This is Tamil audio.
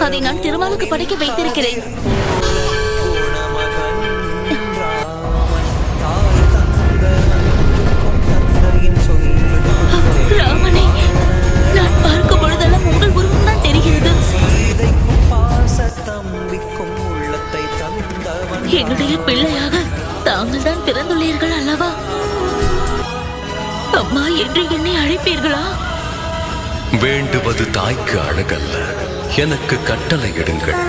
அதை நான் திருமாலுக்கு படைக்க வைத்திருக்கிறேன். ராமனை நான் பார்க்கும் பொழுதெல்லாம் உங்கள் உருவம் தான் தெரிகிறது. என்னுடைய பிள்ளையாக தாங்கள் தான் பிறந்துள்ளீர்கள் அல்லவா? அம்மா என்று என்னை அழைப்பீர்களா? வேண்டுவது தாய்க்கு அழகல்ல, எனக்கு கட்டளை இடுங்கள்.